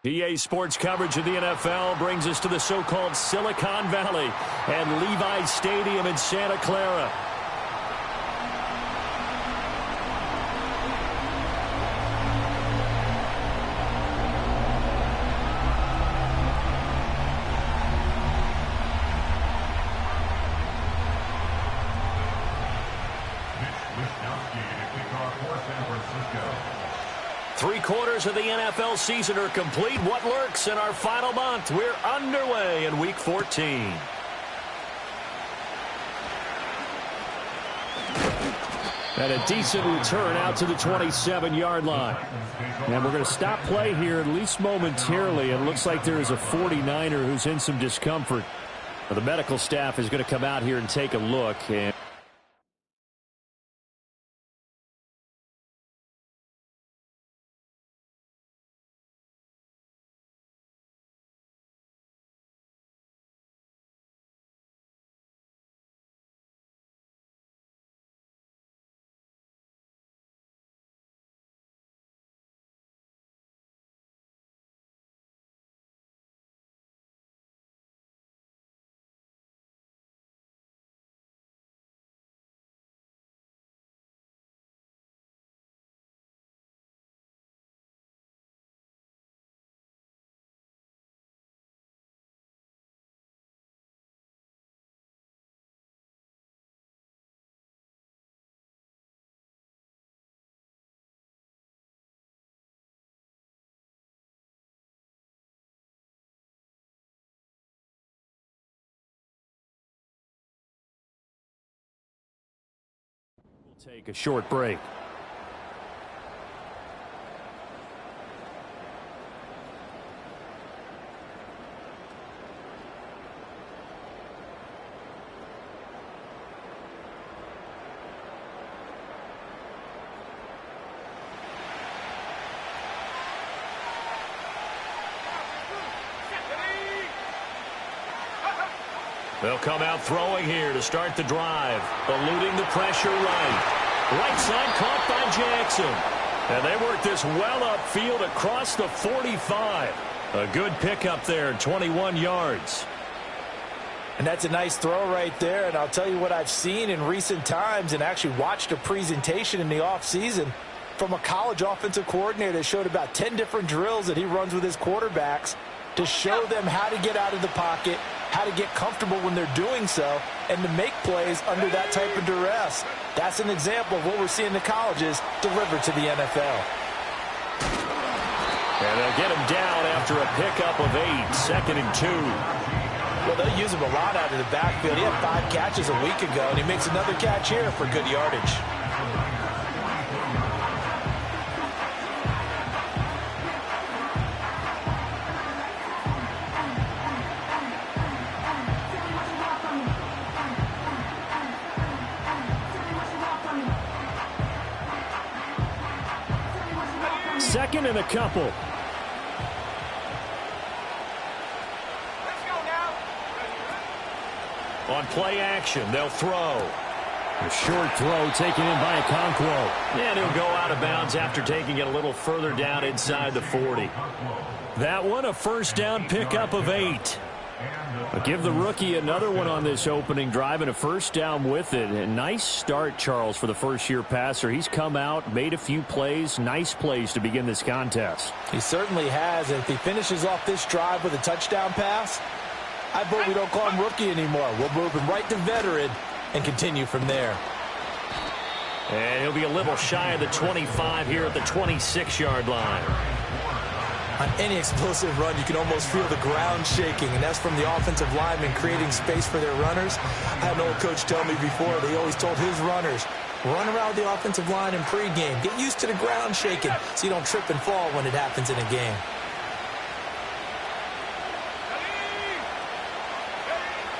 EA Sports coverage of the NFL brings us to the so-called Silicon Valley and Levi Stadium in Santa Clara. Three-quarters of the NFL season are complete. What lurks in our final month? We're underway in Week 14. And a decent return out to the 27-yard line. And we're going to stop play here at least momentarily. It looks like there is a 49er who's in some discomfort. The medical staff is going to come out here and take a look. And take a short break. They'll come out throwing here to start the drive. Eluding the pressure right side caught by Jackson. And they work this well upfield across the 45. A good pickup there, 21 yards. And that's a nice throw right there. And I'll tell you what I've seen in recent times and actually watched a presentation in the offseason from a college offensive coordinator that showed about 10 different drills that he runs with his quarterbacks to show them how to get out of the pocket, how to get comfortable when they're doing so, and to make plays under that type of duress. That's an example of what we're seeing the colleges deliver to the NFL. And they'll get him down after a pickup of 8, 2nd and 2. Well, they'll use him a lot out of the backfield. He had 5 catches a week ago, and he makes another catch here for good yardage. Second and a couple. On play action, they'll throw. A short throw taken in by Okonkwo. And he'll go out of bounds after taking it a little further down inside the 40. That one, a first down pickup of 8. I'll give the rookie another one on this opening drive and a first down with it. A nice start, Charles, for the first-year passer. He's come out, made a few plays, nice plays to begin this contest. He certainly has. And if he finishes off this drive with a touchdown pass, I vote we don't call him rookie anymore. We'll move him right to veteran and continue from there. And he'll be a little shy of the 25 here at the 26-yard line. On any explosive run, you can almost feel the ground shaking, and that's from the offensive linemen creating space for their runners. I had an old coach tell me before, they always told his runners, run around the offensive line in pregame. Get used to the ground shaking so you don't trip and fall when it happens in a game.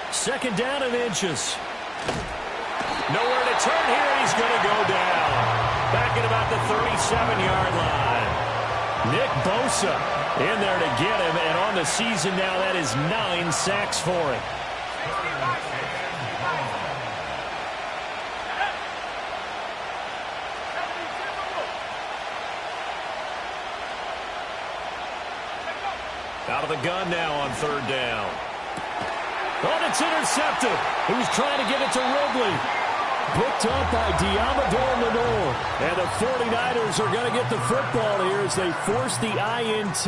Second down and inches. Nowhere to turn here. He's going to go down. Back at about the 37-yard line. Nick Bosa in there to get him. And on the season now, that is 9 sacks for him. Out of the gun now on third down. Oh, it's intercepted. He was trying to get it to Ridley. Picked up by Diamador Lenore. And the 49ers are going to get the football here as they force the INT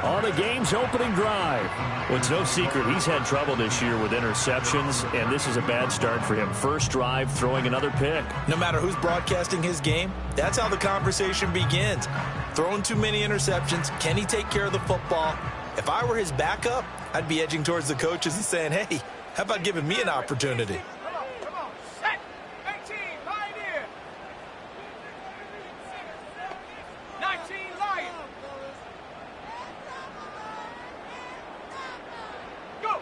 on the game's opening drive. Well, it's no secret he's had trouble this year with interceptions, and this is a bad start for him. First drive, throwing another pick. No matter who's broadcasting his game, that's how the conversation begins. Throwing too many interceptions, can he take care of the football? If I were his backup, I'd be edging towards the coaches and saying, hey, how about giving me an opportunity? 19 Lions. Go.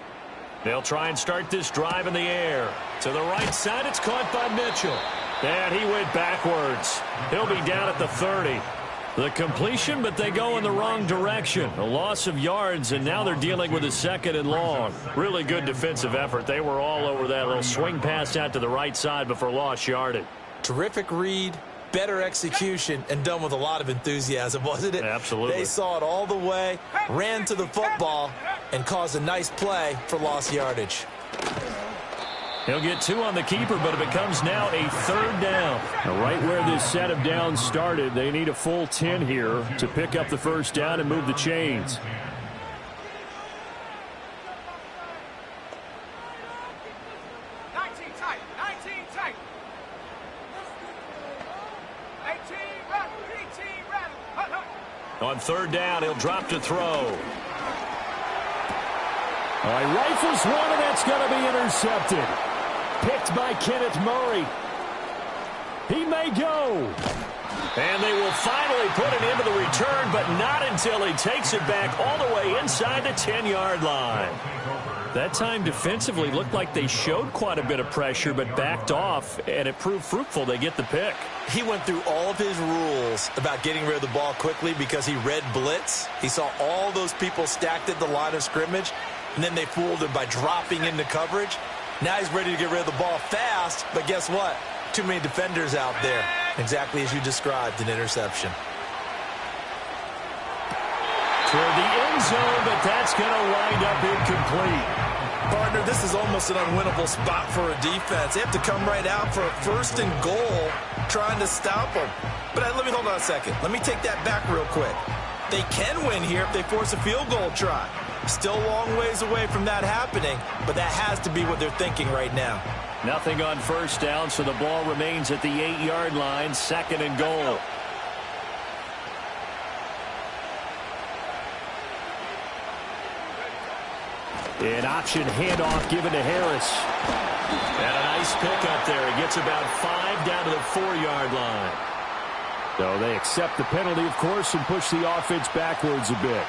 They'll try and start this drive in the air. To the right side, it's caught by Mitchell. And he went backwards. He'll be down at the 30. The completion, but they go in the wrong direction. A loss of yards, and now they're dealing with a second and long. Really good defensive effort. They were all over that little swing pass out to the right side before lost yardage. Terrific read, better execution, and done with a lot of enthusiasm, wasn't it? Absolutely. They saw it all the way, ran to the football, and caused a nice play for lost yardage. He'll get 2 on the keeper, but it becomes now a third down. Now, right where this set of downs started, they need a full 10 here to pick up the first down and move the chains. On third down, he'll drop to throw. All right, rifles one, and that's going to be intercepted. Picked by Kenneth Murray. He may go. And they will finally put it into the return, but not until he takes it back all the way inside the 10-yard line. That time defensively looked like they showed quite a bit of pressure, but backed off, and it proved fruitful. They get the pick. He went through all of his rules about getting rid of the ball quickly because he read blitz. He saw all those people stacked at the line of scrimmage, and then they fooled him by dropping into coverage. Now he's ready to get rid of the ball fast, but guess what? Too many defenders out there. Exactly as you described, an interception. Toward the end zone, but that's going to wind up incomplete. Partner, this is almost an unwinnable spot for a defense. They have to come right out for a first and goal trying to stop them. But let me hold on a second. Let me take that back real quick. They can win here if they force a field goal try. Still a long ways away from that happening, but that has to be what they're thinking right now. Nothing on first down, so the ball remains at the 8-yard line, second and goal. An option handoff given to Harris. And a nice pickup there. He gets about 5 down to the 4-yard line. So they accept the penalty, of course, and push the offense backwards a bit.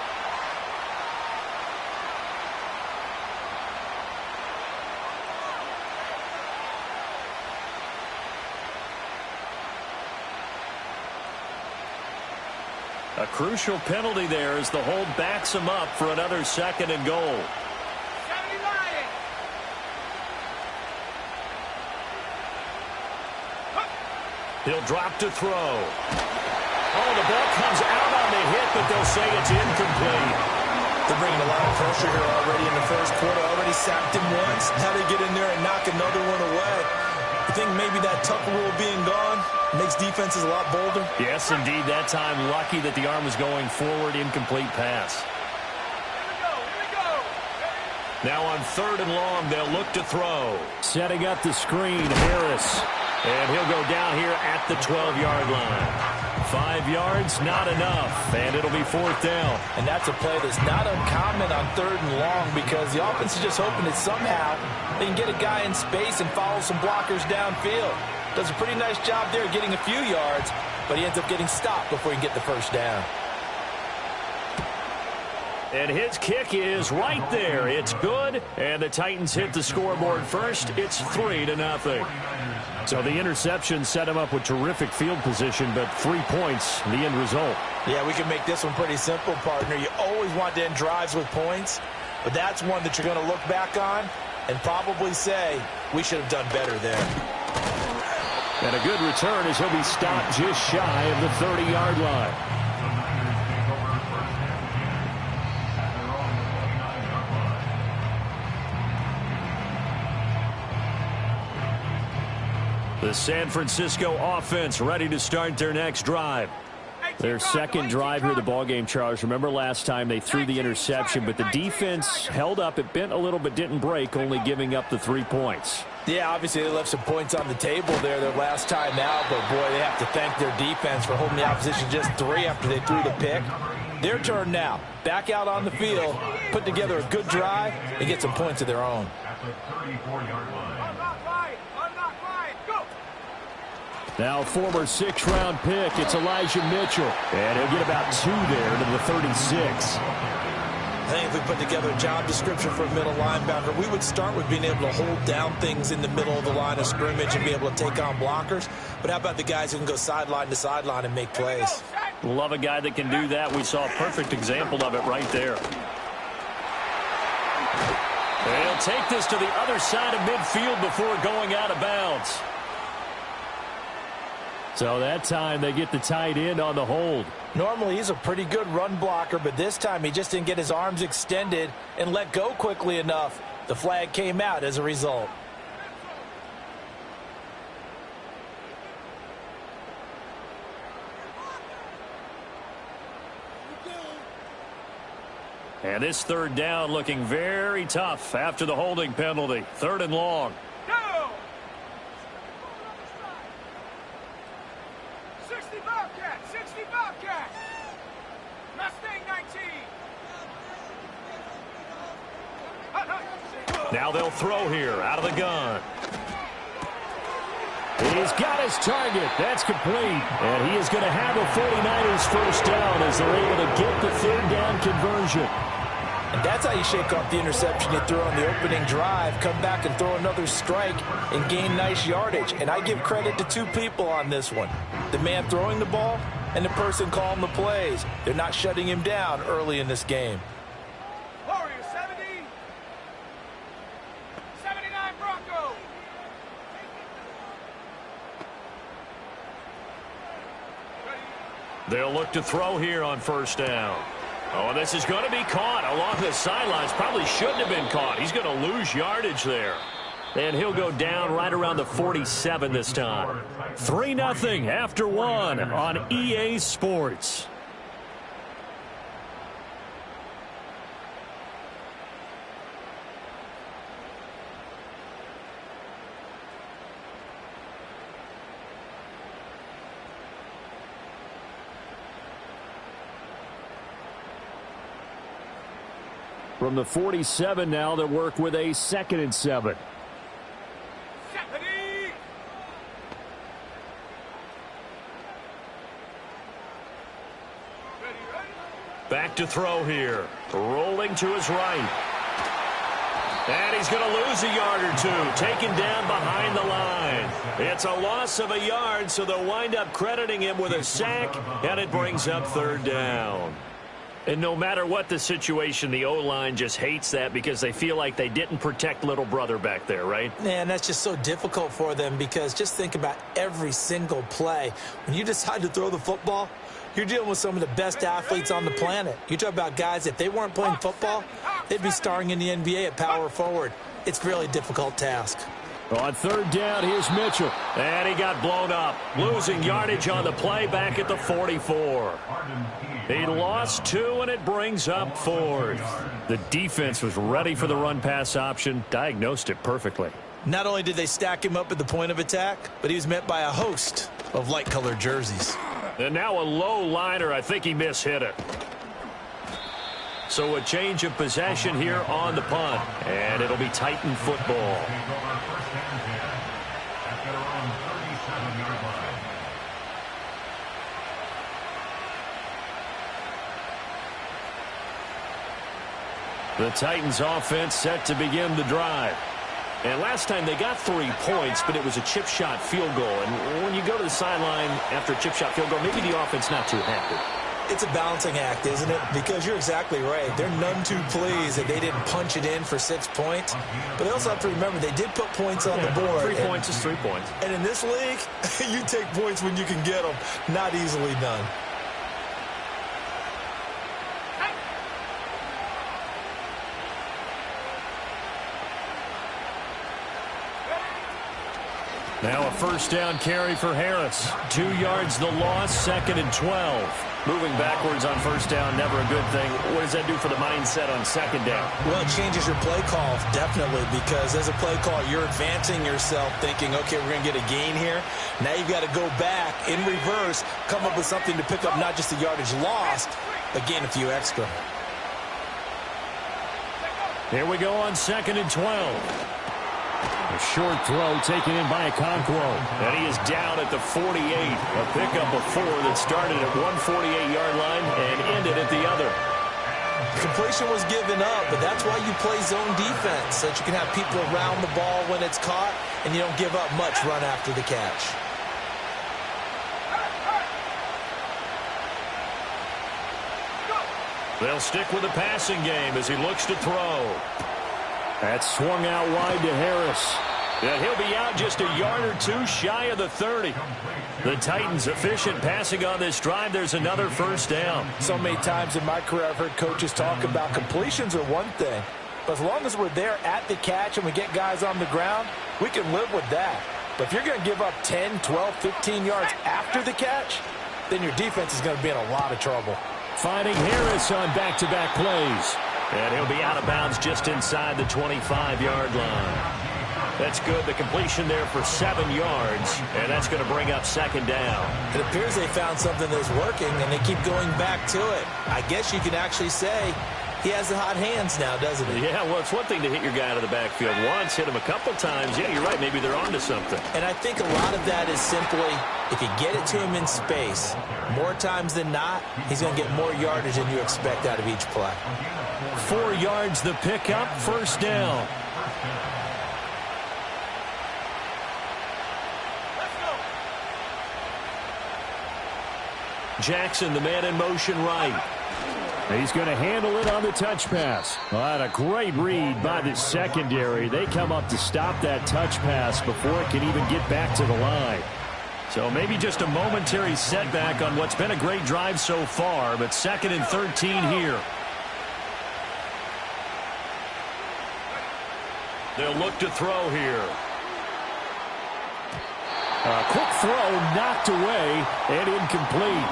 A crucial penalty there as the hold backs him up for another second and goal. He'll drop to throw. Oh, the ball comes out on the hit, but they'll say it's incomplete. They're bringing a lot of pressure here already in the first quarter. Already sacked him once. Now they get in there and knock another one away. I think maybe that tuck rule being gone makes defenses a lot bolder. Yes, indeed. That time lucky that the arm was going forward. Incomplete pass. Now on third and long, they'll look to throw. Setting up the screen, Harris. And he'll go down here at the 12-yard line. 5 yards, not enough, and it'll be fourth down. And that's a play that's not uncommon on third and long because the offense is just hoping that somehow they can get a guy in space and follow some blockers downfield. Does a pretty nice job there getting a few yards, but he ends up getting stopped before he can get the first down. And his kick is right there. It's good, and the Titans hit the scoreboard first. It's 3-0. So the interception set him up with terrific field position, but 3 points, the end result. Yeah, we can make this one pretty simple, partner. You always want to end drives with points, but that's one that you're going to look back on and probably say, we should have done better there. And a good return as he'll be stopped just shy of the 30-yard line. The San Francisco offense ready to start their next drive. Their second drive here of the ballgame, Charles. Remember last time they threw the interception, but the defense held up. It bent a little but didn't break, only giving up the 3 points. Yeah, obviously they left some points on the table there their last time out, but boy, they have to thank their defense for holding the opposition just 3 after they threw the pick. Their turn now. Back out on the field, put together a good drive, and get some points of their own. Now former 6th-round pick, it's Elijah Mitchell. And he'll get about 2 there to the 36. I think if we put together a job description for a middle linebacker, we would start with being able to hold down things in the middle of the line of scrimmage and be able to take on blockers. But how about the guys who can go sideline to sideline and make plays? Love a guy that can do that. We saw a perfect example of it right there. They'll take this to the other side of midfield before going out of bounds. So that time they get the tight end on the hold. Normally he's a pretty good run blocker, but this time he just didn't get his arms extended and let go quickly enough. The flag came out as a result. And this 3rd down looking very tough after the holding penalty. 3rd and long. 60 Bobcat, 60 Bobcat. Mustang 19. Now they'll throw here out of the gun. He's got his target. That's complete. And he is going to have a 49ers first down as they're able to get the 3rd down conversion. And that's how you shake off the interception you threw on the opening drive, come back and throw another strike and gain nice yardage. And I give credit to 2 people on this one. The man throwing the ball and the person calling the plays. They're not shutting him down early in this game. Warrior 70. 79 Bronco. They'll look to throw here on 1st down. Oh, this is going to be caught along the sidelines. Probably shouldn't have been caught. He's going to lose yardage there. And he'll go down right around the 47 this time. 3-0 after 1 on EA Sports. From the 47 now, they'll work with a 2nd and 7. Back to throw here. Rolling to his right. And he's going to lose a yard or 2. Taken down behind the line. It's a loss of a yard, so they'll wind up crediting him with a sack, and it brings up 3rd down. And no matter what the situation, the O-line just hates that because they feel like they didn't protect little brother back there, right? Man, that's just so difficult for them because just think about every single play. When you decide to throw the football, you're dealing with some of the best athletes on the planet. You talk about guys, if they weren't playing football, they'd be starring in the NBA at power forward. It's a really difficult task. On 3rd down, here's Mitchell. And he got blown up. Losing yardage on the play back at the 44. He lost 2, and it brings up 4th. The defense was ready for the run-pass option, diagnosed it perfectly. Not only did they stack him up at the point of attack, but he was met by a host of light-colored jerseys. And now a low liner. I think he mishit it. So a change of possession here on the punt. And it'll be Titan football. The Titans offense set to begin the drive. And last time they got 3 points, but it was a chip shot field goal. And when you go to the sideline after a chip shot field goal, maybe the offense not too happy. It's a balancing act, isn't it? Because you're exactly right. They're none too pleased that they didn't punch it in for 6 points. But they also have to remember they did put points on the board. 3 points is 3 points. And in this league, you take points when you can get them. Not easily done. Now a first down carry for Harris. 2 yards the loss, 2nd and 12. Moving backwards on first down, never a good thing. What does that do for the mindset on 2nd down? Well, it changes your play call, definitely, because as a play call, you're advancing yourself thinking, okay, we're going to get a gain here. Now you've got to go back in reverse, come up with something to pick up not just the yardage lost, but gain a few extra. Here we go on 2nd and 12. A short throw taken in by Okonkwo. And he is down at the 48. A pickup of 4 that started at one 48-yard line and ended at the other. Completion was given up, but that's why you play zone defense, so that you can have people around the ball when it's caught, and you don't give up much run after the catch. They'll stick with the passing game as he looks to throw. That's swung out wide to Harris. And he'll be out just a yard or 2 shy of the 30. The Titans efficient passing on this drive. There's another first down. So many times in my career I've heard coaches talk about completions are one thing. But as long as we're there at the catch and we get guys on the ground, we can live with that. But if you're going to give up 10, 12, 15 yards after the catch, then your defense is going to be in a lot of trouble. Finding Harris on back-to-back plays. And he'll be out of bounds just inside the 25-yard line. That's good. The completion there for 7 yards, and that's going to bring up 2nd down. It appears they found something that's working, and they keep going back to it. I guess you can actually say he has the hot hands now, doesn't he? Yeah, well, it's one thing to hit your guy out of the backfield once, hit him a couple times. Yeah, you're right. Maybe they're onto something. And I think a lot of that is simply if you get it to him in space, more times than not, he's going to get more yardage than you expect out of each play. 4 yards the pickup, first down. Jackson, the man in motion right. He's going to handle it on the touch pass. Well, that a great read by the secondary. They come up to stop that touch pass before it can even get back to the line. So maybe just a momentary setback on what's been a great drive so far, but 2nd and 13 here. They'll look to throw here. A quick throw knocked away and incomplete.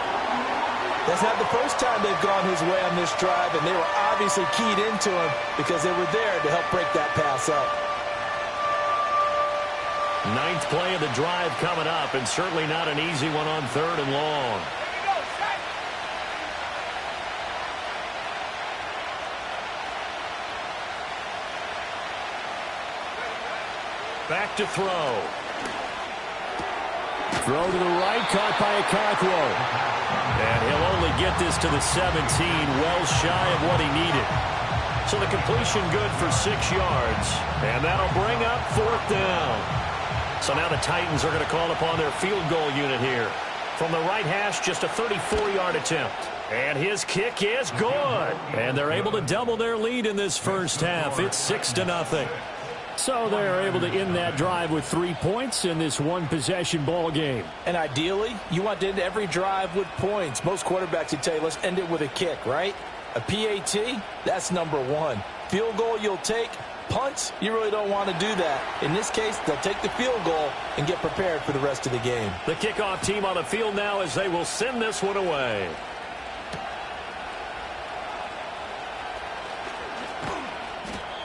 That's not the first time they've gone his way on this drive, and they were obviously keyed into him because they were there to help break that pass up. 9th play of the drive coming up, and certainly not an easy one on 3rd and long. Back to throw. Throw to the right, caught by Okonkwo. And he'll only get this to the 17, well shy of what he needed. So the completion good for 6 yards, and that'll bring up 4th down. So now the Titans are going to call upon their field goal unit here. From the right hash, just a 34-yard attempt. And his kick is good. And they're able to double their lead in this first half. It's 6-0. So they're able to end that drive with 3 points in this one-possession ball game. And ideally, you want to end every drive with points. Most quarterbacks would tell you, let's end it with a kick, right? A PAT, that's number 1. Field goal you'll take. Punts, you really don't want to do that. In this case, they'll take the field goal and get prepared for the rest of the game. The kickoff team on the field now as they will send this one away.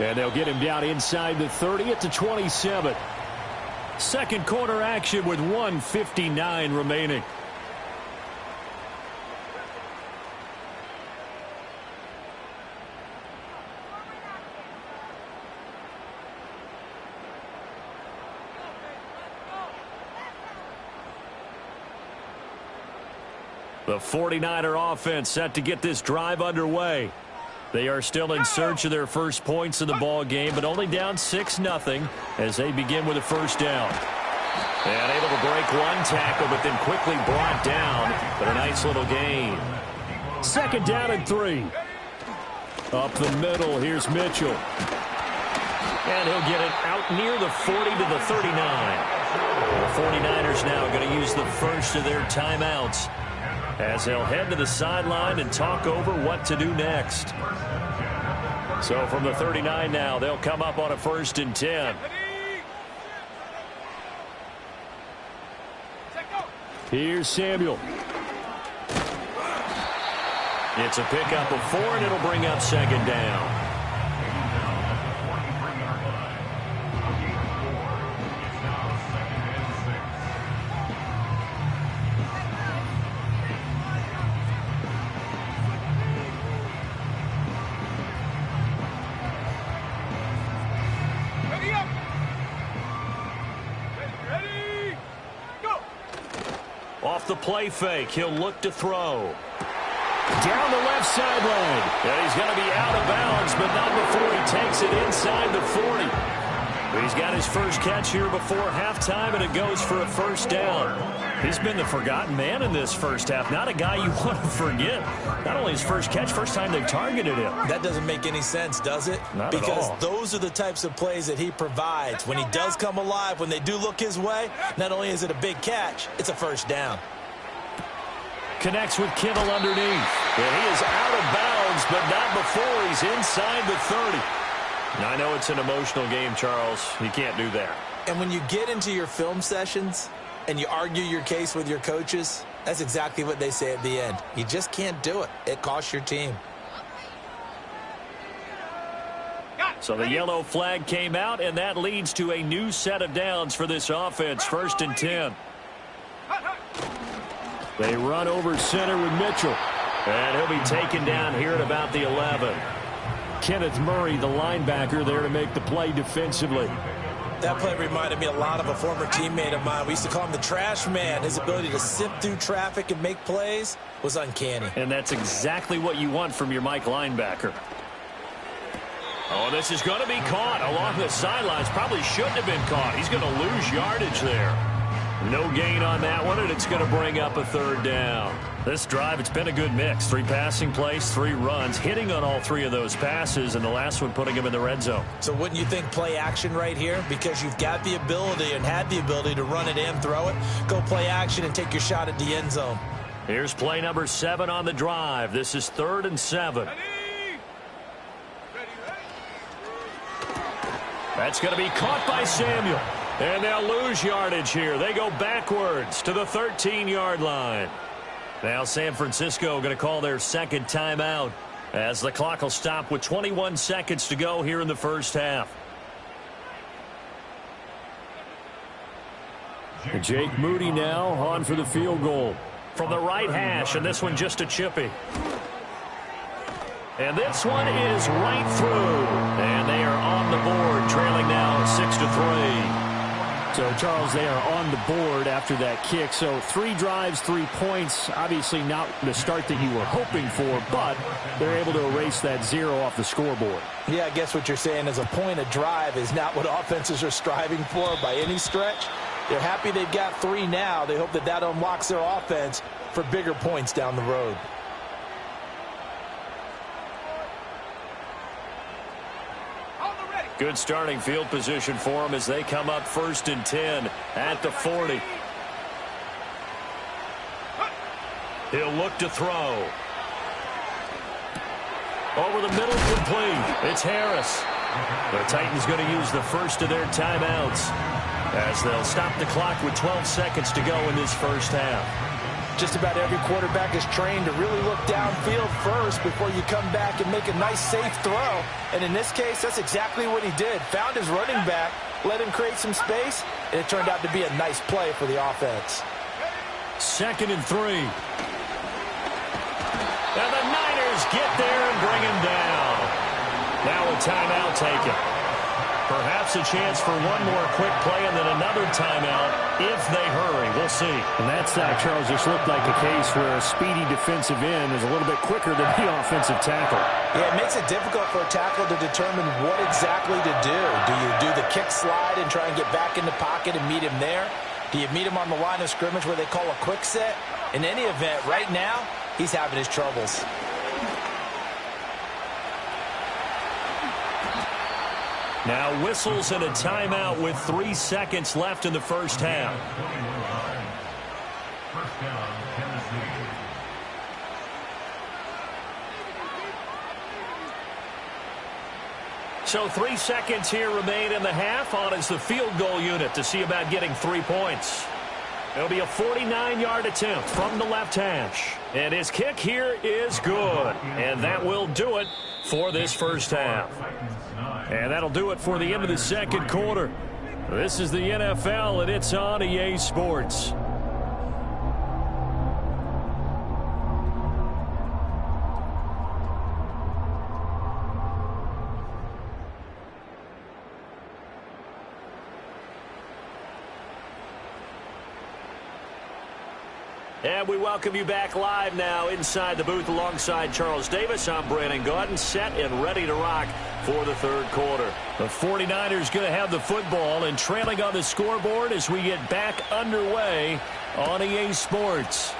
And they'll get him down inside the 30 at the 27. Second quarter action with 1:59 remaining. The 49er offense set to get this drive underway. They are still in search of their first points in the ball game, but only down 6-0 as they begin with a first down. And able to break one tackle, but then quickly brought down. But a nice little gain. 2nd down and 3. Up the middle, here's Mitchell. And he'll get it out near the 40 to the 39. The 49ers now going to use the first of their timeouts as they'll head to the sideline and talk over what to do next. So from the 39 now, they'll come up on a 1st and 10. Here's Samuel. It's a pickup of 4, and it'll bring up second down. Ready up! Ready! Go! Off the play fake, he'll look to throw. Down the left sideline. And he's going to be out of bounds, but not before he takes it inside the 40. He's got his first catch here before halftime, and it goes for a first down. He's been the forgotten man in this first half. Not a guy you want to forget. Not only his first catch, first time they've targeted him. That doesn't make any sense, does it? Not at all. Because those are the types of plays that he provides. When he does come alive, when they do look his way, not only is it a big catch, it's a first down. Connects with Kittle underneath. And he is out of bounds, but not before he's inside the 30. Now, I know it's an emotional game, Charles. You can't do that. And when you get into your film sessions and you argue your case with your coaches, that's exactly what they say at the end. You just can't do it. It costs your team. So the yellow flag came out, and that leads to a new set of downs for this offense. 1st and 10. They run over center with Mitchell. And he'll be taken down here at about the 11. Kenneth Murray, the linebacker, there to make the play defensively. That play reminded me a lot of a former teammate of mine. We used to call him the trash man. His ability to sift through traffic and make plays was uncanny. And that's exactly what you want from your Mike linebacker. Oh, this is going to be caught along the sidelines. Probably shouldn't have been caught. He's going to lose yardage there. No gain on that one, and it's going to bring up a 3rd down. This drive, it's been a good mix. 3 passing plays, 3 runs, hitting on all 3 of those passes, and the last one putting him in the red zone. So wouldn't you think play action right here? Because you've got the ability and had the ability to run it and throw it. Go play action and take your shot at the end zone. Here's play number 7 on the drive. This is 3rd and 7. Ready! That's going to be caught by Samuel. And they'll lose yardage here. They go backwards to the 13-yard line. Now San Francisco going to call their 2nd timeout as the clock will stop with 21 seconds to go here in the first half. Jake Moody now on for the field goal. From the right hash, and this one just a chippy. And this one is right through. And they are on the board, trailing now 6-3. So, Charles, they are on the board after that kick. So 3 drives, 3 points. Obviously not the start that you were hoping for, but they're able to erase that 0 off the scoreboard. Yeah, I guess what you're saying is a point a drive is not what offenses are striving for by any stretch. They're happy they've got 3 now. They hope that that unlocks their offense for bigger points down the road. Good starting field position for them as they come up 1st and 10 at the 40. He'll look to throw. Over the middle, complete. It's Harris. The Titans going to use the first of their timeouts as they'll stop the clock with 12 seconds to go in this first half. Just about every quarterback is trained to really look downfield first before you come back and make a nice, safe throw. And in this case, that's exactly what he did. Found his running back, let him create some space, and it turned out to be a nice play for the offense. 2nd and 3. And the Niners get there and bring him down. Now a timeout taken. Perhaps a chance for one more quick play and then another timeout if they hurry. We'll see. And that's Charles, just looked like a case where a speedy defensive end is a little bit quicker than the offensive tackle. Yeah, it makes it difficult for a tackle to determine what exactly to do. Do you do the kick slide and try and get back in the pocket and meet him there? Do you meet him on the line of scrimmage where they call a quick set? In any event, right now, he's having his troubles. Now whistles and a timeout with 3 seconds left in the first half. So 3 seconds here remain in the half. On is the field goal unit to see about getting 3 points. It'll be a 49-yard attempt from the left hash. And his kick here is good. And that will do it for this first half. And that'll do it for the end of the second quarter. This is the NFL, and it's on EA Sports. And we welcome you back live now inside the booth alongside Charles Davis. I'm Brandon Gaudin, set and ready to rock for the third quarter. The 49ers going to have the football and trailing on the scoreboard as we get back underway on EA Sports.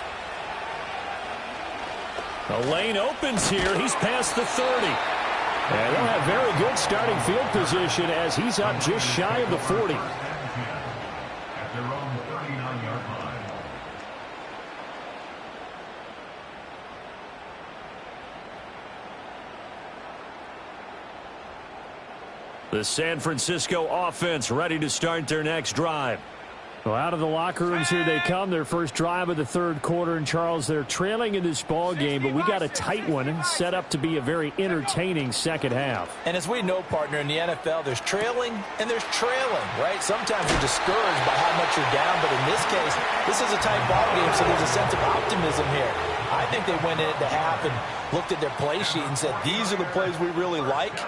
The lane opens here. He's past the 30. And they'll have very good starting field position as he's up just shy of the 40. The San Francisco offense ready to start their next drive. Well, out of the locker rooms here they come. Their first drive of the third quarter. And, Charles, they're trailing in this ball game, but we got a tight one set up to be a very entertaining second half. And as we know, partner, in the NFL, there's trailing and there's trailing, right? Sometimes you're discouraged by how much you're down, but in this case, this is a tight ball game, so there's a sense of optimism here. I think they went in at the half and looked at their play sheet and said, these are the plays we really like.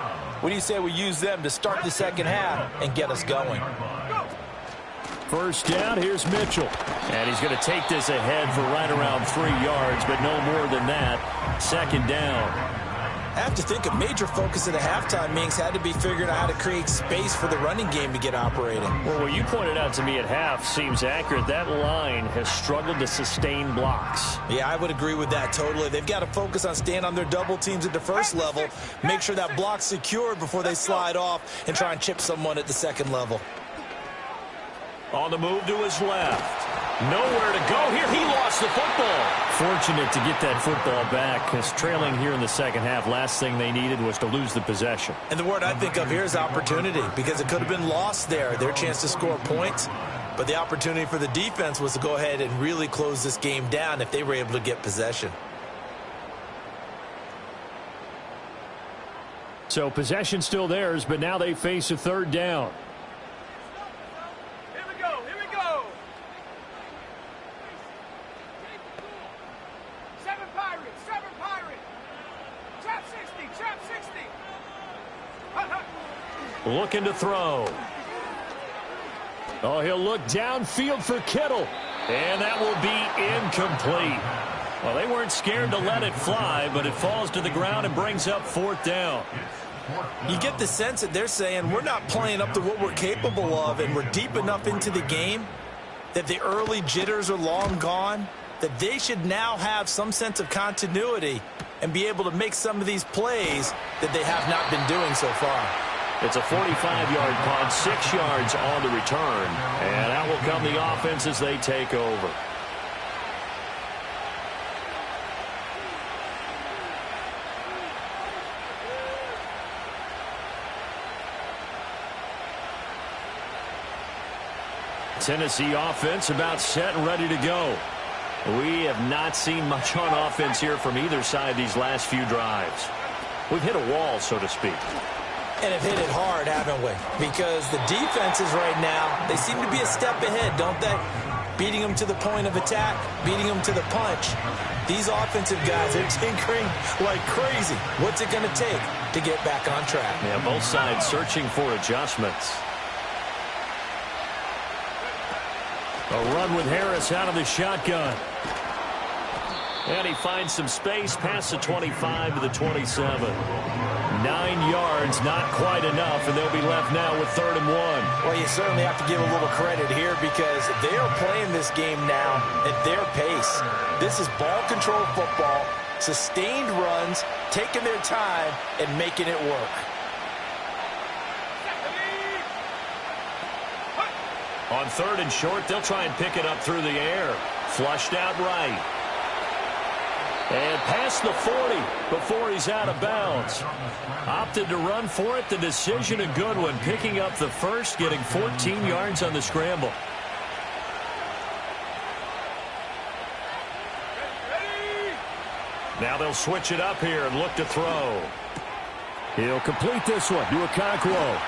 What do you say we use them to start the second half and get us going? First down, here's Mitchell. And he's going to take this ahead for right around 3 yards, but no more than that. Second down. I have to think a major focus of the halftime, Minks, had to be figuring out how to create space for the running game to get operating. Well, what you pointed out to me at half seems accurate. That line has struggled to sustain blocks. Yeah, I would agree with that totally. They've got to focus on staying on their double teams at the first level, make sure that block's secured before they slide off and try and chip someone at the second level. On the move to his left. Nowhere to go here. He lost the football. Fortunate to get that football back, because trailing here in the second half, last thing they needed was to lose the possession. And the word I think of here is opportunity, because it could have been lost there, their chance to score points. But the opportunity for the defense was to go ahead and really close this game down if they were able to get possession. So possession still theirs, but now they face a third down. Looking to throw. Oh, he'll look downfield for Kittle. And that will be incomplete. Well, they weren't scared to let it fly, but it falls to the ground and brings up fourth down. You get the sense that they're saying we're not playing up to what we're capable of, and we're deep enough into the game that the early jitters are long gone, that they should now have some sense of continuity and be able to make some of these plays that they have not been doing so far. It's a 45-yard punt, 6 yards on the return. And out will come the offense as they take over. Tennessee offense about set and ready to go. We have not seen much on offense here from either side these last few drives. We've hit a wall, so to speak. And have hit it hard, haven't we? Because the defenses right now, they seem to be a step ahead, don't they? Beating them to the point of attack, beating them to the punch. These offensive guys are tinkering like crazy. What's it going to take to get back on track? Yeah, both sides searching for adjustments. A run with Harris out of the shotgun. And he finds some space past the 25 to the 27. 9 yards, not quite enough, and they'll be left now with 3rd and 1. Well, you certainly have to give a little credit here because they are playing this game now at their pace. This is ball control football, sustained runs, taking their time, and making it work. On 3rd and short, they'll try and pick it up through the air. Flushed out right. And past the 40 before he's out of bounds. Opted to run for it. The decision a good one. Picking up the first, getting 14 yards on the scramble. Now they'll switch it up here and look to throw. He'll complete this one to Okonkwo.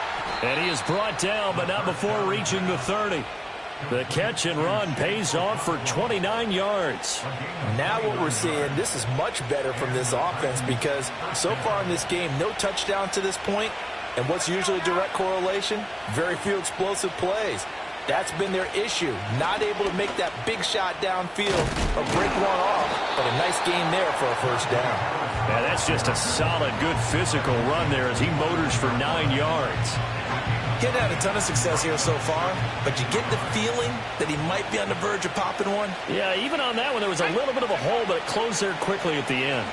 And he is brought down, but not before reaching the 30. The catch and run pays off for 29 yards. Now what we're seeing, this is much better from this offense because so far in this game, no touchdown to this point. And what's usually a direct correlation? Very few explosive plays. That's been their issue. Not able to make that big shot downfield or break one off. But a nice game there for a first down. Yeah, that's just a solid, good physical run there as he motors for 9 yards. Getting had a ton of success here so far, but you get the feeling that he might be on the verge of popping one. Yeah, even on that one, there was a little bit of a hole, but it closed there quickly at the end.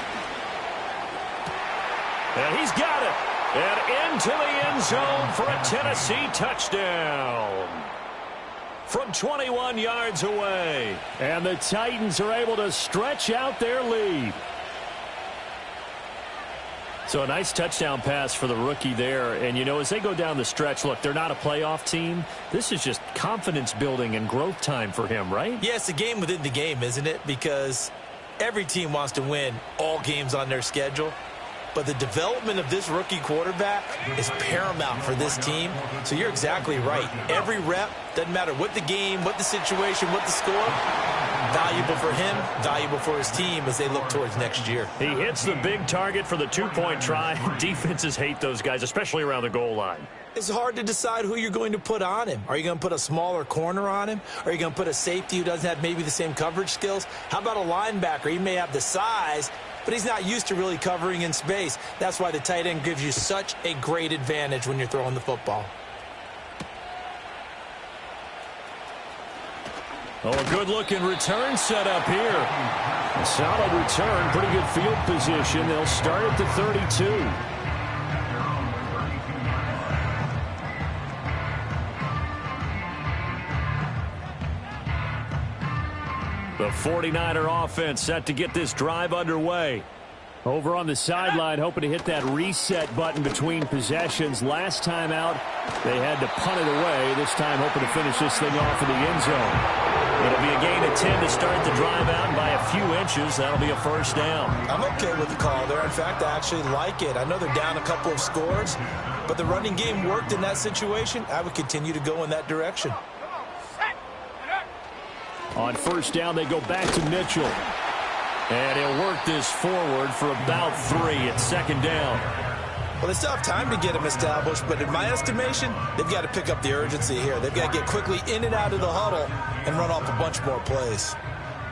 And he's got it. And into the end zone for a Tennessee touchdown. From 21 yards away. And the Titans are able to stretch out their lead. So a nice touchdown pass for the rookie there. And, you know, as they go down the stretch, look, they're not a playoff team. This is just confidence building and growth time for him, right? Yeah, it's a game within the game, isn't it? Because every team wants to win all games on their schedule. But the development of this rookie quarterback is paramount for this team. So you're exactly right. Every rep, doesn't matter what the game, what the situation, what the score, valuable for him, valuable for his team as they look towards next year. He hits the big target for the two-point try. Defenses hate those guys, especially around the goal line. It's hard to decide who you're going to put on him. Are you going to put a smaller corner on him? Are you going to put a safety who doesn't have maybe the same coverage skills? How about a linebacker? He may have the size, but he's not used to really covering in space. That's why the tight end gives you such a great advantage when you're throwing the football. Oh, a good-looking return set up here. A solid return, pretty good field position. They'll start at the 32. The 49er offense set to get this drive underway. Over on the sideline, hoping to hit that reset button between possessions. Last time out, they had to punt it away. This time, hoping to finish this thing off in the end zone. It'll be a gain of 10 to start the drive out, and by a few inches, that'll be a first down. I'm okay with the call there. In fact, I actually like it. I know they're down a couple of scores, but the running game worked in that situation. I would continue to go in that direction. On first down, they go back to Mitchell. And he'll work this forward for about 3 at second down. Well, they still have time to get him established, but in my estimation, they've got to pick up the urgency here. They've got to get quickly in and out of the huddle and run off a bunch more plays.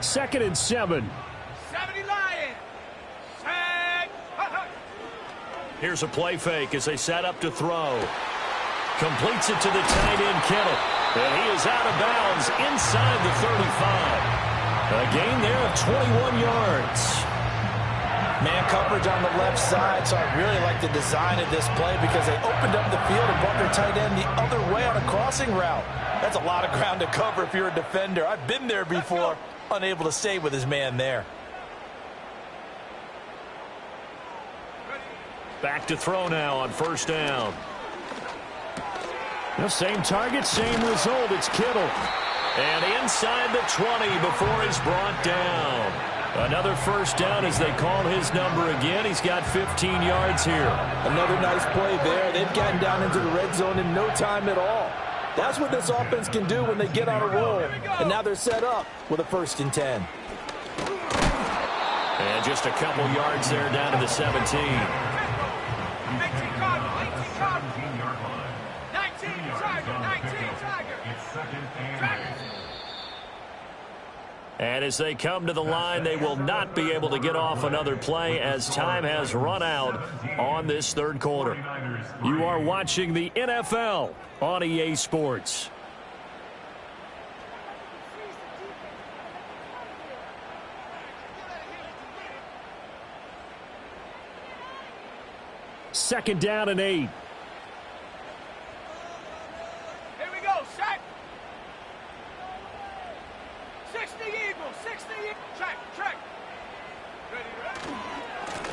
2nd and 7. 70 Lions. Here's a play fake as they set up to throw. Completes it to the tight end, Kittle. And he is out of bounds inside the 35. A gain there of 21 yards. Man coverage on the left side, so I really like the design of this play because they opened up the field and brought their tight end the other way on a crossing route. That's a lot of ground to cover if you're a defender. I've been there before, unable to stay with his man there. Back to throw now on first down. The same target, same result. It's Kittle. And inside the 20 before he's brought down. Another first down as they call his number again. He's got 15 yards here. Another nice play there. They've gotten down into the red zone in no time at all. That's what this offense can do when they get on a roll. And now they're set up with a 1st and 10. And just a couple yards there down to the 17. 19 Tiger. And as they come to the line, they will not be able to get off another play as time has run out on this third quarter. You are watching the NFL on EA Sports. Second down and 8. Here we go, set. 60 Eagles, 60 Eagles. Check.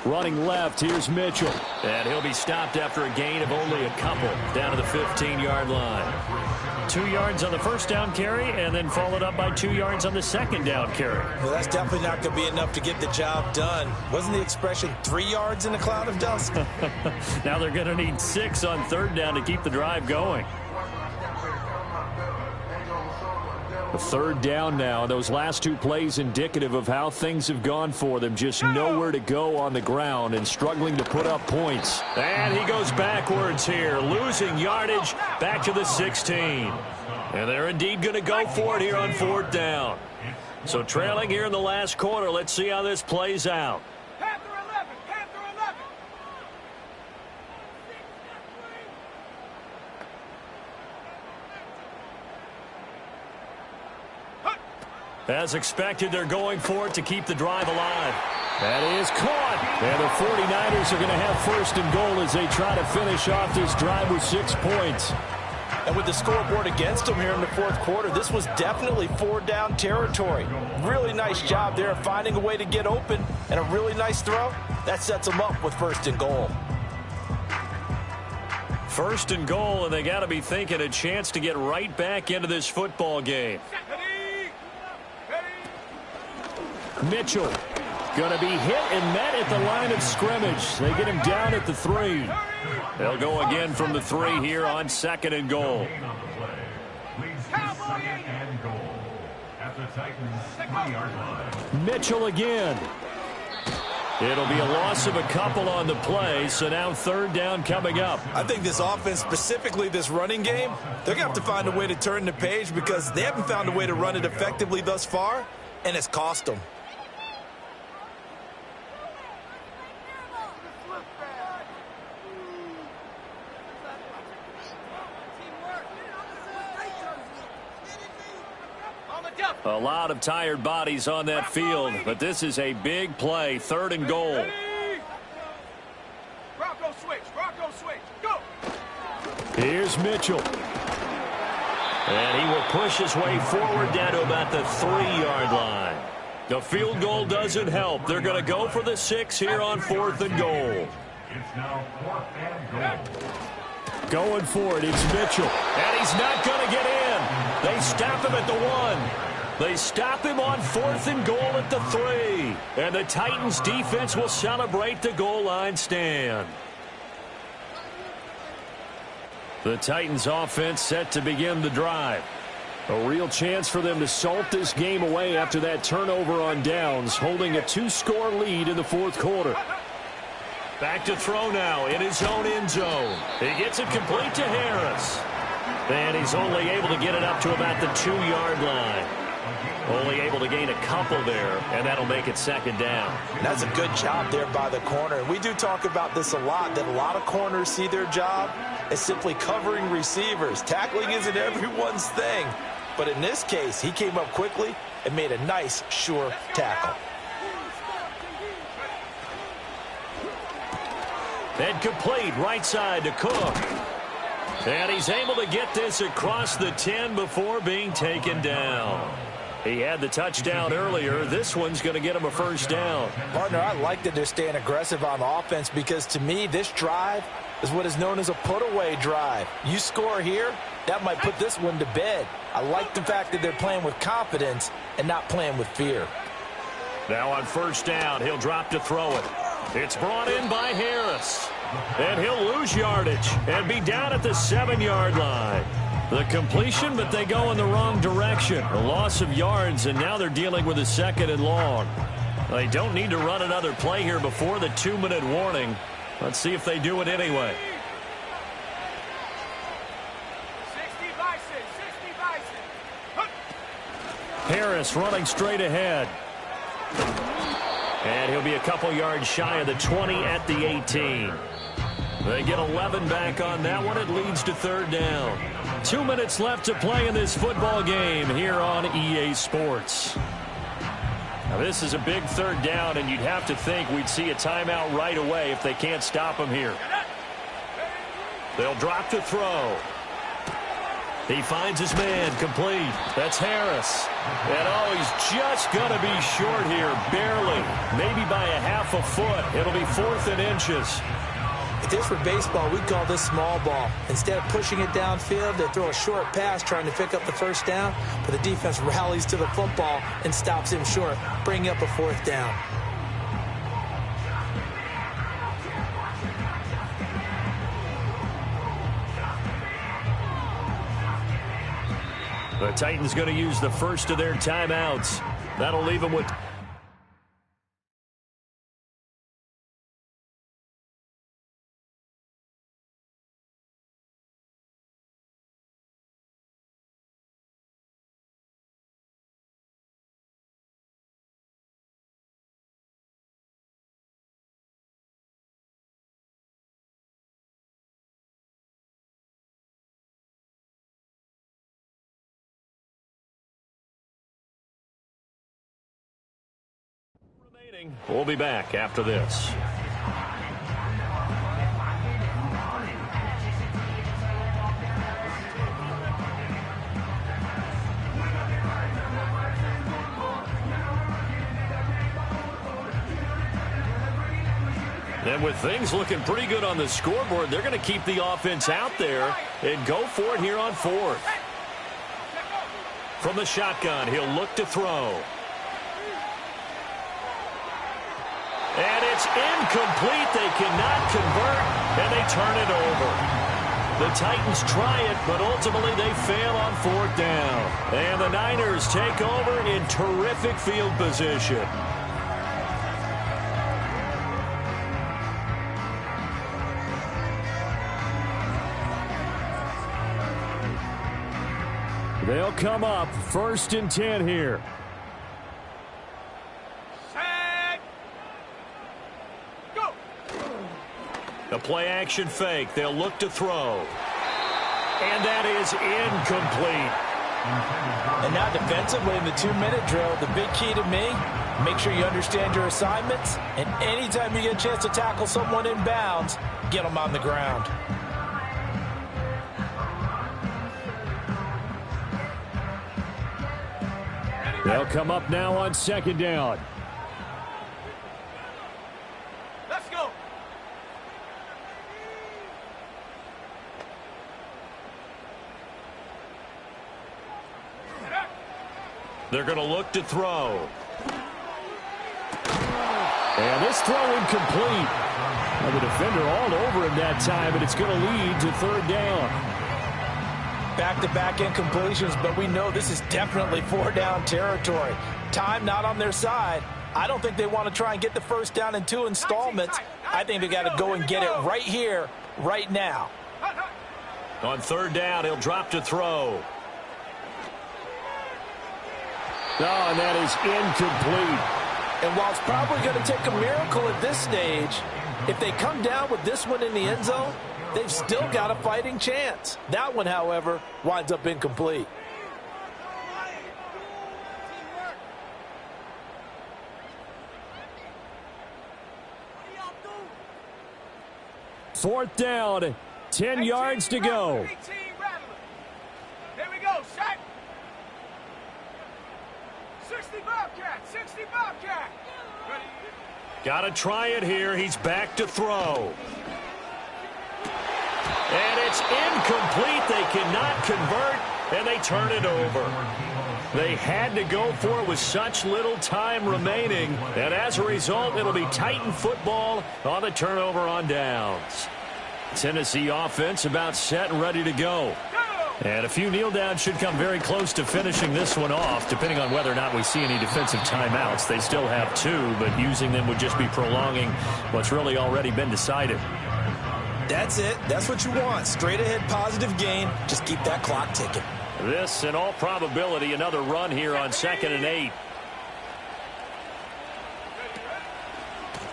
Running left, here's Mitchell. And he'll be stopped after a gain of only a couple down to the 15-yard line. 2 yards on the first down carry, and then followed up by 2 yards on the second down carry. Well, that's definitely not going to be enough to get the job done. Wasn't the expression 3 yards in a cloud of dust? Now they're going to need 6 on third down to keep the drive going. The third down now. Those last 2 plays indicative of how things have gone for them. Just nowhere to go on the ground and struggling to put up points. And he goes backwards here, losing yardage back to the 16. And they're indeed going to go for it here on fourth down. So trailing here in the last quarter. Let's see how this plays out. Panther 11, Panther 11. As expected, they're going for it to keep the drive alive. That is caught. And the 49ers are going to have first and goal as they try to finish off this drive with 6 points. And with the scoreboard against them here in the fourth quarter, this was definitely 4-down territory. Really nice job there of finding a way to get open, and a really nice throw. That sets them up with first and goal. First and goal, and they got to be thinking a chance to get right back into this football game. Mitchell going to be hit and met at the line of scrimmage. They get him down at the 3. They'll go again from the 3 here on second and goal. Mitchell again. It'll be a loss of a couple on the play, so now third down coming up. I think this offense, specifically this running game, they're going to have to find a way to turn the page because they haven't found a way to run it effectively thus far, and it's cost them. A lot of tired bodies on that field, but this is a big play, third and goal. Bronco switch, go! Here's Mitchell. And he will push his way forward down to about the 3-yard line. The field goal doesn't help. They're going to go for the 6 here on fourth and goal. It's now 4th and goal. Going for it, it's Mitchell. And he's not going to get in. They stop him at the 1. They stop him on fourth and goal at the 3. And the Titans defense will celebrate the goal line stand. The Titans offense set to begin the drive. A real chance for them to salt this game away after that turnover on downs, holding a 2-score lead in the fourth quarter. Back to throw now in his own end zone. He gets it complete to Harris. And he's only able to get it up to about the 2-yard line. Only able to gain a couple there, and that'll make it second down. That's a good job there by the corner. We do talk about this a lot, that a lot of corners see their job as simply covering receivers. Tackling isn't everyone's thing. But in this case, he came up quickly and made a nice, sure tackle. And complete right side to Cook. And he's able to get this across the 10 before being taken down. He had the touchdown earlier. This one's going to get him a first down. Partner, I like that they're staying aggressive on offense because, to me, this drive is what is known as a put-away drive. You score here, that might put this one to bed. I like the fact that they're playing with confidence and not playing with fear. Now on first down, he'll drop to throw it. It's brought in by Harris. And he'll lose yardage and be down at the 7-yard line. The completion, but they go in the wrong direction. A loss of yards, and now they're dealing with a second and long. They don't need to run another play here before the 2-minute warning. Let's see if they do it anyway. 60 Bison. Harris running straight ahead. And he'll be a couple yards shy of the 20 at the 18. They get 11 back on that one. It leads to third down. 2 minutes left to play in this football game here on EA Sports. Now this is a big third down, and you'd have to think we'd see a timeout right away if they can't stop him here. They'll drop to throw. He finds his man, complete. That's Harris. And, oh, he's just going to be short here, barely. Maybe by a half a foot. It'll be 4th and inches. If this were baseball, we'd call this small ball. Instead of pushing it downfield, they throw a short pass trying to pick up the first down, but the defense rallies to the football and stops him short, bringing up a 4th down. The Titans going to use the first of their timeouts. That'll leave them with... We'll be back after this. And with things looking pretty good on the scoreboard, they're going to keep the offense out there and go for it here on 4th. From the shotgun, he'll look to throw. And it's incomplete. They cannot convert, and they turn it over. The Titans try it, but ultimately they fail on 4th down. And the Niners take over in terrific field position. They'll come up 1st and 10 here. The play-action fake. They'll look to throw. And that is incomplete. And now defensively in the 2-minute drill, the big key to me, make sure you understand your assignments, and anytime you get a chance to tackle someone in bounds, get them on the ground. They'll come up now on 2nd down. Let's go. They're going to look to throw. And this throw incomplete. And the defender all over him that time, and it's going to lead to 3rd down. Back-to-back incompletions, but we know this is definitely 4th-down territory. Time not on their side. I don't think they want to try and get the 1st down in 2 installments. I think they got to go and get it right here, right now. On 3rd down, he'll drop to throw. Oh, and that is incomplete. And while it's probably going to take a miracle at this stage, if they come down with this one in the end zone, they've still got a fighting chance. That one, however, winds up incomplete. Fourth down, 10 yards to go. Here we go, set. 60 Bobcat, 60 Bobcat. Ready? Got to try it here. He's back to throw. And it's incomplete. They cannot convert, and they turn it over. They had to go for it with such little time remaining, and as a result, it'll be Titan football on the turnover on downs. Tennessee offense about set and ready to go. And a few kneel downs should come very close to finishing this one off, depending on whether or not we see any defensive timeouts. They still have 2, but using them would just be prolonging what's really already been decided. That's it. That's what you want. Straight ahead positive gain. Just keep that clock ticking. This, in all probability, another run here on 2nd and 8.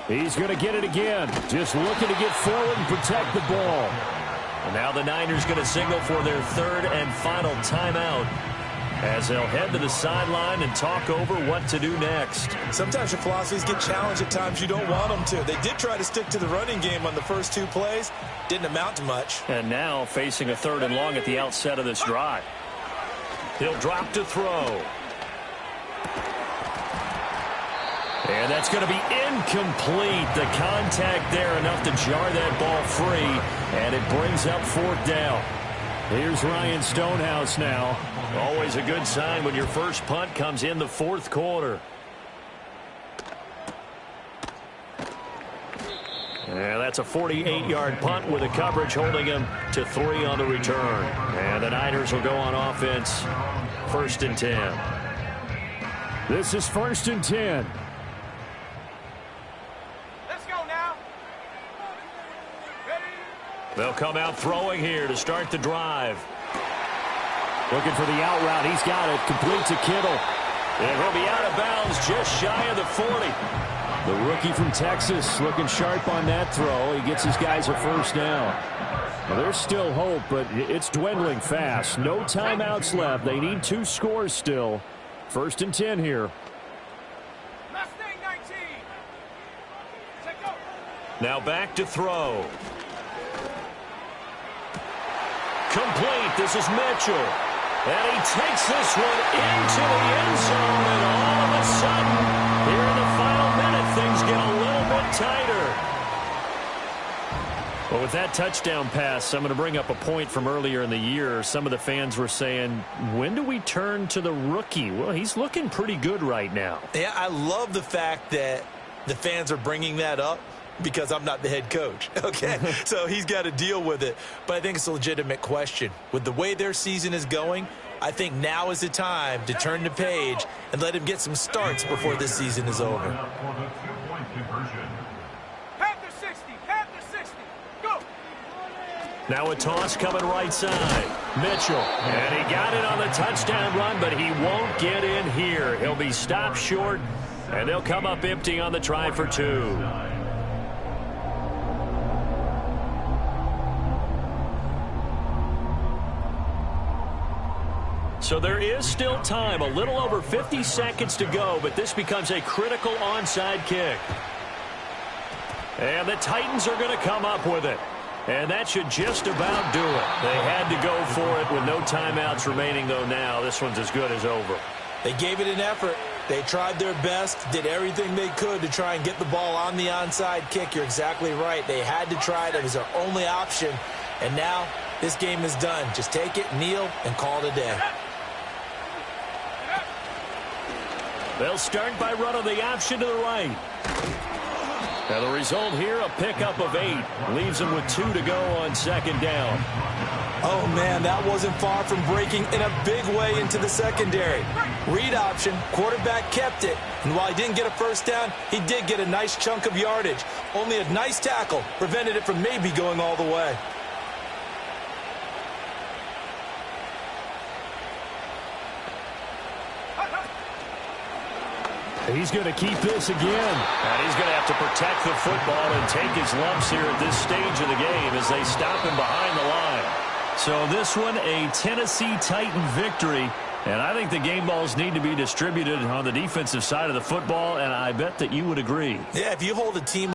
He's going to get it again. Just looking to get forward and protect the ball. And now the Niners going to signal for their 3rd and final timeout. as they'll head to the sideline and talk over what to do next. Sometimes your philosophies get challenged at times you don't want them to. They did try to stick to the running game on the first 2 plays. Didn't amount to much. And now facing a 3rd and long at the outset of this drive. He'll drop to throw. And that's going to be incomplete. The contact there enough to jar that ball free. And it brings up 4th down. Here's Ryan Stonehouse now. Always a good sign when your first punt comes in the 4th quarter. And that's a 48-yard punt with a coverage holding him to 3 on the return. And the Niners will go on offense. 1st and 10. This is 1st and 10. Let's go now. Ready? They'll come out throwing here to start the drive. Looking for the out route. He's got it. Complete to Kittle. And he'll be out of bounds just shy of the 40. The rookie from Texas looking sharp on that throw. He gets his guys a 1st down. Well, there's still hope, but it's dwindling fast. No timeouts left. They need 2 scores still. 1st and 10 here. Mustang 19. Check go. Now back to throw. Complete. This is Mitchell. And he takes this one into the end zone. And all of a sudden, here in the final minute, things get a little bit tighter. Well, with that touchdown pass, I'm going to bring up a point from earlier in the year. Some of the fans were saying, when do we turn to the rookie? Well, he's looking pretty good right now. Yeah, I love the fact that the fans are bringing that up because I'm not the head coach, okay? So he's got to deal with it. But I think it's a legitimate question. With the way their season is going, I think now is the time to turn the page and let him get some starts before this season is over. Panther 60. Panther 60. Go. Now a toss coming right side. Mitchell. And he got it on the touchdown run, but he won't get in here. He'll be stopped short, and they'll come up empty on the try for 2. So there is still time, a little over 50 seconds to go, but this becomes a critical onside kick. And the Titans are going to come up with it. And that should just about do it. They had to go for it with no timeouts remaining, though now this one's as good as over. They gave it an effort. They tried their best, did everything they could to try and get the ball on the onside kick. You're exactly right. They had to try it. It was their only option. And now this game is done. Just take it, kneel, and call it a day. They'll start by running the option to the right. Now the result here, a pickup of 8. Leaves them with 2 to go on 2nd down. Oh, man, that wasn't far from breaking in a big way into the secondary. Read option, quarterback kept it. And while he didn't get a 1st down, he did get a nice chunk of yardage. Only a nice tackle prevented it from maybe going all the way. He's going to keep this again. And he's going to have to protect the football and take his lumps here at this stage of the game as they stop him behind the line. So this one, a Tennessee Titan victory. And I think the game balls need to be distributed on the defensive side of the football, and I bet that you would agree. Yeah, if you hold a team